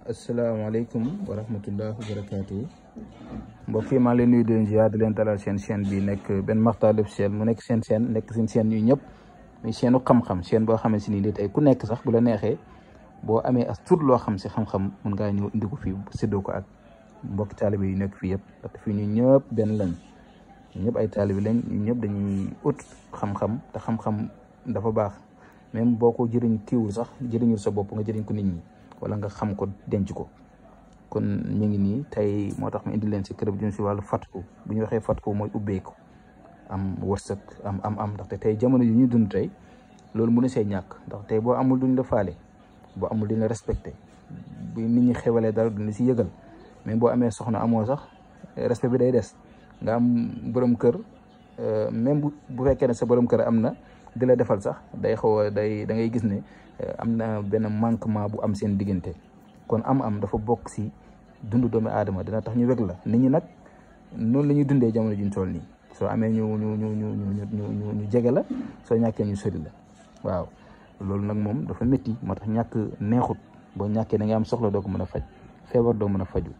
asalaamaaleykum wa rahmatullah wa barakaatu mbokk yi maa ngi leen nuyu di leen ziar di leen dalal seen chaîne bi nekk Ben Makhtar l'Officiel mu nekk seen chaîne nekk seen chaîne yu ñëpp muy chaîne xam-xam chaîne boo xamante si nii tey ku nekk sax bu la neexee boo amee as tuut loo xam si xam-xam mun ngaa ñëw indi ko fii séddoo ko ak mbokki taalibe yu nekk fii yëpp parce que fii ñu ñëpp benn lañ ñu ñëpp ay taalibe lañ ñu ñëpp dañuy ut xam-xam te xam-xam dafa baax même boo ko jëriñ kiiwul sax jëriñul sa bopp nga jëriñ ko nit ñi wala nga xam ko denc ko kon ñu ngi nii tey moo tax ma indi leen si kër bi jëm si wàllu fatku bu ñu waxee fatku mooy ubbeeku am wërsëg am ndaxte tey jamono yu ñu dund tey loolu mënu see ñàkk ndax tey boo amul duñ la faale boo amul duñ la respecté bu nit ñi xewalee dara duñ la si yëgal mais boo amee soxna amoo sax respect bi day des nga am borom kër même bu fekkee ne sa borom kër am na di la defal sax day xaw a da ngay gis ne am na benn manquement bu am seen diggante kon am dafa bokk si dundu doomu aadama dina tax ñu weg la nit ñi nag noonu la ñuy dundee jamono juñ toll nii soo amee ñu jege la soo ñàkkee ñu sori la waaw loolu nag moom dafa métti moo tax ñàkk neexut boo ñàkkee da ngay am soxla doo ko mën a faj feebar doo mën a faju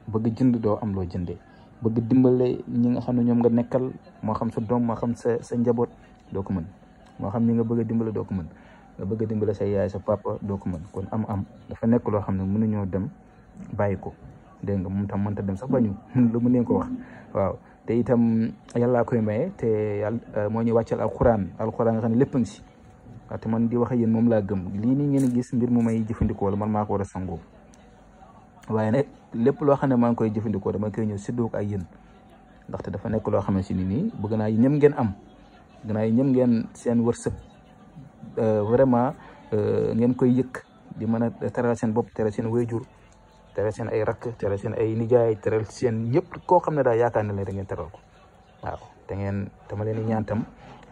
bëgg jënd doo am loo jëndee bëgg dimbale ñi nga xam ne ñoom nga nekkal moo xam sa doom moo xam sa njaboot doo ko mën moo xam ñi nga bëgg a dimbale doo ko mën nga bëgg a dimbale sa yaay sa papa doo ko mën kon am dafa nekk loo xam ne mënuñoo dem bàyyi ko dégg nga moom tam mënta dem sax bañu lu mu neen ko wax waaw te itam yàllaa koy maye te yàlla moo ñu wàccal alxuraan nga xam ne lépp a ngi si te man di wax ak yéen moom laa gëm lii nii ngeen gis mbir mu may jëfandikoo la man maa ko war a sangoo waaye nag lépp loo xam ne maa ngi koy jëfandikoo dama koy ñëw séddoo ko ak yéen ndaxte dafa nekk loo xam ne si nii bëgg naa yi ñëm ngeen am bëgg naa yi ñëm ngeen seen wërsëg vraiment ngeen koy yëkk di mën a teral seen bopp teral seen wéjur teral seen ay rakk teral seen ay nijaay teral seen ñëpp koo xam ne daal yaakaar na leen da ngeen teral ko waaw dama leen di ñaan tam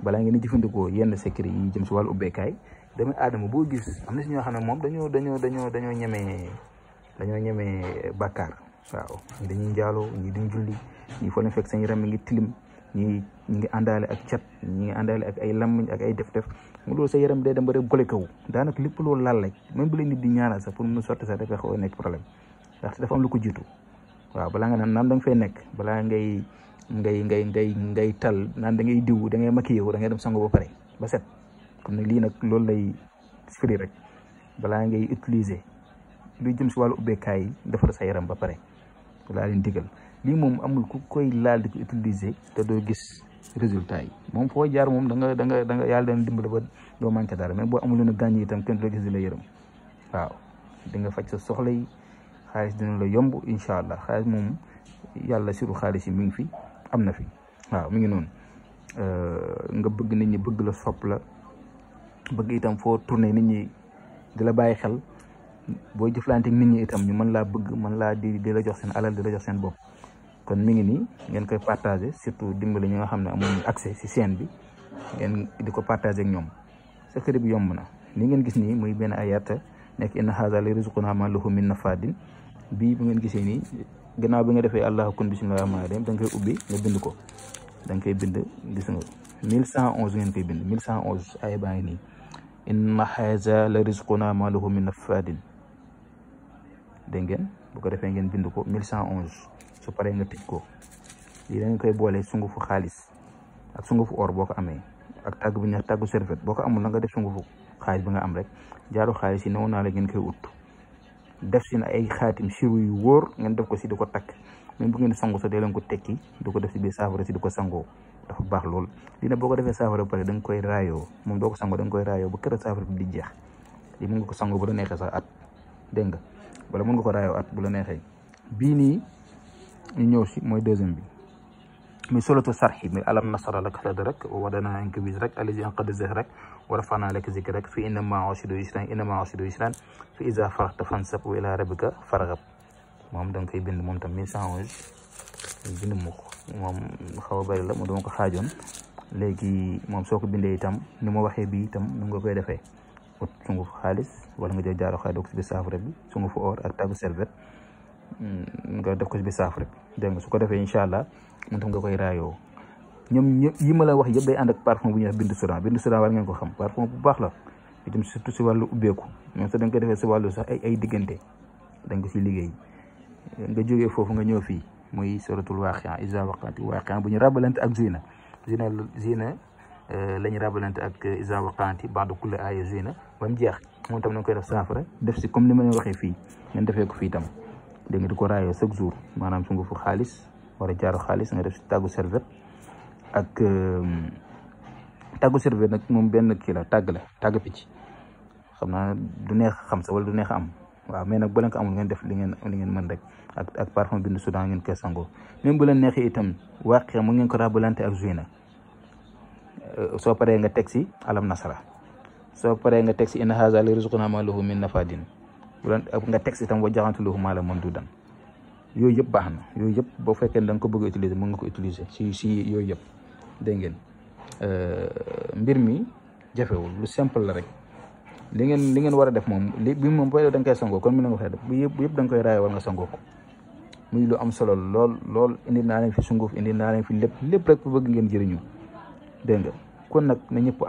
balaa ngeen di jëfandikoo yenn secret yi jëm si wàllu ubbeekaay doomu aadama boo gis am na si ñoo xam ne moom dañoo ñemee bàkkaar waaw ñi dañuy njaaloo ñi duñ julli ñi foo leen fekk seen yaram mi ngi tilim ñi ngi àndaale ak cat ñi ngi àndaale ak ay lammiñ ak ay def-def mu loolu sa yaram day dem ba rek gole kaw daanaka lépp loolu laal rek même bu leen nit di ñaanal sax pour mu sotti sax dafay xaw a nekk problème ndaxte dafa am lu ko jiitu waaw balaa nga naan da nga fay nekk balaa ngay tal naan da ngay diw da ngay maquillé wu da ngay dem sango ba pare ba set kon nag lii nag loolu lay firi rek balaa ngay utiliser luy jëm si wàllu ubbeekaay yi defar sa yaram ba pare laa leen digal lii moom amul ku koy laal di ko utiliser te doo gis résultat yi moom foo jaar moom da nga yàlla dana dimbali ba doo manqué dara mais boo amul leen a gàññ itam kenn du la gis di la yërëm waaw di nga faj sa soxla yi xaalis dina la yomb incha allah xaalis moom yàlla siru xaalis yi mi ngi fi am na fi waaw mi ngi noonu nga bëgg nit ñi bëgg la sopp la bëgg itam foo tourné nit ñi di la bàyyi xel boo jëflante nit ñi itam ñu mën laa bëgg mën laa di la jox seen alal di la jox seen bopp kon mi ngi nii ngeen koy partagé surtout dimbali ñi nga xam ne amuñu accès si chaîne bi ngeen di ko partagé ak ñoom secret bi yomb na ni ngeen gis nii muy benn ayat nekk inna haza la rizquna ma lahu min nafadin bii bu ngeen gisee nii gannaaw bi nga defee allahu kun bismillahi rahmani rahim da nga koy ubbi nga bind ko da nga koy bind gis nga 1111 ngeen koy bind 1111 ay baa ngi nii inna haza la rizquna ma lahu min nafadin dégg ngeen bu ko defee ngeen bind ko 1111 su paree nga tëj ko lii da nga koy boole sungufu xaalis ak sungufu or boo ko amee ak tàgg bu ñax tàggu serviette boo ko amul la nga def sungufu xaalis bi nga am rek jaaru xaalis yi newoon naa la ngeen koy ut def si ay xaatim siru yu wóor ngeen def ko si di ko takk même bu ngeen sangu sa dee leen ko tekki di ko def si biir saafara si di ko sangoo dafa baax lool lii nag boo ko defee saafara ba pare da nga koy raayoo moom doo ko sangoo da nga koy raayoo ba kër saafara bi di jeex lii mën nga ko sangoo bu la neexee sax at dégg nga wala mën nga ko raayoo at bu la neexee bii nii ñu ñëw si mooy deuxième bi mi solatu sarxi mi alam nasara lak sadrak wa wadana anka wizrak allazi anqada zahrak wa rafa'na laka zikrak fi inna ma'a usri yusran fi iza faragta fansab wa ila rabbika farghab moom da nga koy bind moom tam 1111 bind mu moom xaw a bëri la mu dama ko xaajoon léegi moom soo ko bindee itam ni ma waxee bii itam nu nga koy defee ut sungufu xaalis wala nga jël jaaro xaalis doo ko si biir saafara bi sungufu or ak tàggu serviette nga def ko si biir saafara bi dégg nga su ko defee incha allah moom tam nga koy raayoo ñoom ñëpp yi ma la wax yëpp day ànd ak parfum bu ñuy wax bindu sudan war ngeen ko xam parfum bu baax la itam surtout si wàllu ubbeeku même sax da nga koy defee si wàllu sax ay diggante dañ ko si liggéey nga jógee foofu nga ñëw fii muy suratul Waaqia iza waqa'ati waaqi'a bu ñu rabalante ak zina la ñu rabalante ak iza waqa'ati ba'da kulli aaya zina ba mu jeex moom tam na koy def saafara def si comme ni ma leen waxee fii ngeen defee ko fii tam dégg nga di ko raayoo chaque jour maanaam sungufu xaalis wala jaaru xaalis nga def si tàggu serviette ak tàggu serviette nag moom benn kii la tàgg picc xam naa du neex xam sa wala du neex am waaw mais nag bu leen ko amul ngeen def li ngeen mën rek ak parfum bindu Soudan ngeen koy sangoo même bu leen neexee itam Waaqia mu ngeen ko rabalante ak Zuyna soo paree nga teg si alam nasara soo paree nga teg si inna haza la rizquna ma lahu min nafadin bu leen nga teg si itam wa jaxantu lahu ma la mamdudan yooyu yëpp baax na yooyu yëpp boo fekkee da nga ko bëgg a utiliser mën nga ko utiliser si yooyu yëpp dégg ngeen mbir mi jafewul lu simple la rek li ngeen war a def moom bi moom booy da nga koy sangoo kon mi na nga waxee def bu yëpp da nga koy raaya wala nga sangoo ko muy lu am solo lool indi naa leen fi sunguf indi naa leen fi lépp rek bu bëgg ngeen jëriñu dégg nga kon nag na ñëpp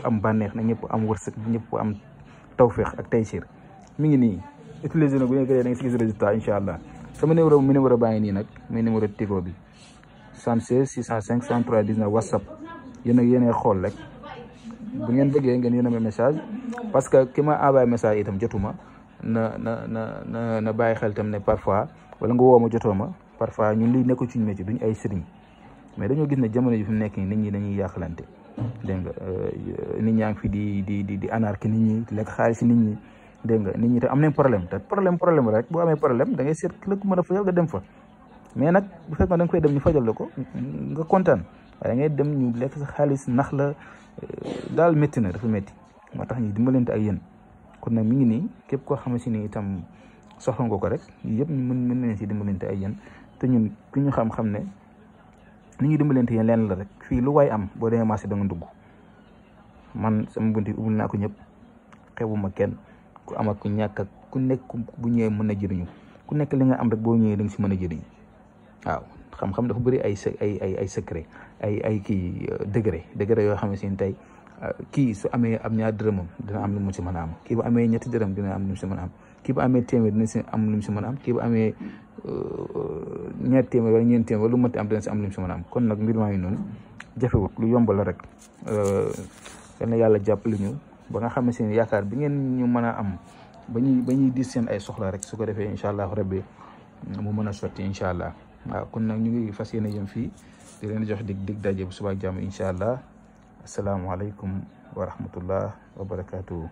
am bànneex na ñëpp am wërsëg ñëpp am tawféex ak taysir mi ngi nii utiliser na bu ngeen gënee da nga si gis résultat incha allah sama numéro baa ngi nii nag muy numéro Tigo bi 76 605 63 19 WhatsApp yéen a xool rek bu ngeen bëggee ngeen yónnee ma message parce que ki ma envoyé message itam jotuma na bàyyi xel tam ne parfois wala nga woo ma jotoo ma parfois ñun liy nekku ci ñu métier duñ ay sëriñ mais dañoo gis ne jamono ji fi mu nekk nii nit ñi dañuy yàqalante dégg nga nit ñaa ngi fi di anarchie nit ñi lekk xaalis nit ñi dégg nga nit ñi te am nañ problème te problème rek boo amee problème da ngay seet ki la ko mën a fajal nga dem fa mais nag bu fekkoon da nga koy dem ñu fajal la ko nga kontaan waaye ngay dem ñu lekk sa xaalis nax la daal métti na dafa métti moo tax ñu dimbalante ak yéen kon nag mi ngi nii képp koo xamante ni itam soxla nga ko rek yëpp mën nañ si dimbalante ak yéen te ñun ku ñu xam-xam ne ni ñuy dimbalante yéen leen la rek fii lu waay am boo demee marché da nga dugg man sama bunti ubbil naa ko ñëpp xewuma kenn ku am ak ku ñàkk ak ku nekk bu ñëwee mën a jëriñu ku nekk li nga am rek boo ñëwee da nga si mën a jëriñ waaw xam-xam dafa bëri ay secret ay kii degré yoo xam ne si tey kii su amee am ñaar dërëmam dina am lu mu si mën a am kii bu amee ñetti dërëm dina am lu mu si mën a am kii bu amee téeméer dina si am lu mu si mën a am kii bu amee ñaar téeméer wala ñeent téeméer wala lu mënti am dina si am lu mu si mën a am kon nag mbir maa ngi noonu jafewut lu yomb la rek yal na yàlla jàppale ñu ba nga xam ne seen yaakaar bi ngeen ñu mën a am ba ñuy dis seen ay soxla rek su ko defee incha allah rabbi mu mën a sotti incha allah waaw kon nag ñu ngi fas yéene jëm fii di leen jox dig daje bu suba ak jàmm incha allah asalaamaaleykum wa rahmatullah wa barakaatu.